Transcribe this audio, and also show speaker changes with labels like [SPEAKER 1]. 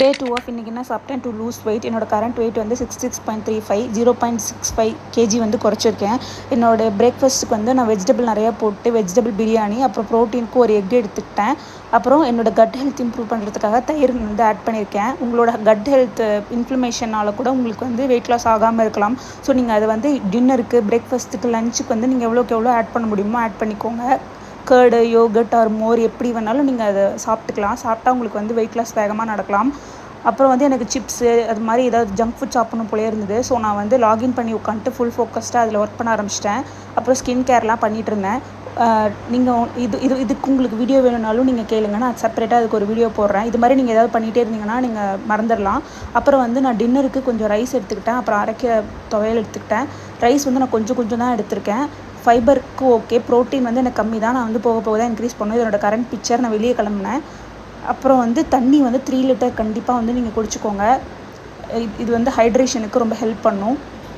[SPEAKER 1] டே 2 of இன்றைக்கி என்ன சாப்பிட்டேன் டு லூஸ் வெயிட். என்னோடய கரண்ட் வெயிட் வந்து 66.35, 0.65 கேஜி வந்து குறைச்சிருக்கேன். என்னோடய பிரேக்ஃபாஸ்ட்டுக்கு வந்து நான் வெஜிடபிள் நிறையா போட்டு வெஜிடபிள் பிரியாணி, அப்புறம் ப்ரோட்டீனுக்கு ஒரு எக் எடுத்துக்கிட்டேன். அப்புறம் என்னோடய கட் ஹெல்த் இம்ப்ரூவ் பண்ணுறதுக்காக தயிர் வந்து ஆட் பண்ணியிருக்கேன். உங்களோட கட் ஹெல்த் இன்ஃப்ளமேஷனால் கூட உங்களுக்கு வந்து வெயிட் லாஸ் ஆகாமல் இருக்கலாம். ஸோ நீங்கள் அதை வந்து டின்னருக்கு, பிரேக்ஃபாஸ்ட்டுக்கு, லஞ்சுக்கு வந்து நீங்கள் எவ்வளோ ஆட் பண்ண முடியுமோ ஆட் பண்ணிக்கோங்க. கேர்டு, யோகட் ஆர் மோர் எப்படி வேணாலும் நீங்கள் அதை சாப்பிட்டுக்கலாம். சாப்பிட்டா உங்களுக்கு வந்து வெயிட் லாஸ் வேகமாக நடக்கலாம். அப்புறம் வந்து எனக்கு சிப்ஸு அது மாதிரி ஏதாவது ஜங்க் ஃபுட் சாப்பிடணும் போலே இருந்தது. ஸோ நான் வந்து லாகின் பண்ணி உட்காந்துட்டு ஃபுல் ஃபோக்கஸ்டாக அதில் ஒர்க் பண்ண ஆரம்பிச்சிட்டேன். அப்புறம் ஸ்கின் கேர்லாம் பண்ணிகிட்டு இருந்தேன். நீங்கள் இதுக்கு உங்களுக்கு வீடியோ வேணும்னாலும் நீங்கள் கேளுங்க, நான் செப்பரேட்டாக அதுக்கு ஒரு வீடியோ போடுறேன். இது மாதிரி நீங்கள் ஏதாவது பண்ணிகிட்டே இருந்தீங்கன்னா நீங்கள் மறந்துடலாம். அப்புறம் வந்து நான் டின்னருக்கு கொஞ்சம் ரைஸ் எடுத்துக்கிட்டேன். அப்புறம் அரைக்க துவையல் எடுத்துக்கிட்டேன். ரைஸ் வந்து நான் கொஞ்சம் தான் எடுத்திருக்கேன். ஃபைபருக்கு ஓகே, ப்ரோட்டீன் வந்து எனக்கு கம்மி தான். நான் வந்து போக தான் இன்க்ரீஸ் பண்ணுவேன். இதோட கரண்ட் பிக்சர் நான் வெளியே கிளம்புனேன். அப்புறம் வந்து தண்ணி வந்து 3 லிட்டர் கண்டிப்பாக வந்து நீங்கள் குடிச்சிக்கோங்க. இது வந்து ஹைட்ரேஷனுக்கு ரொம்ப ஹெல்ப் பண்ணும்.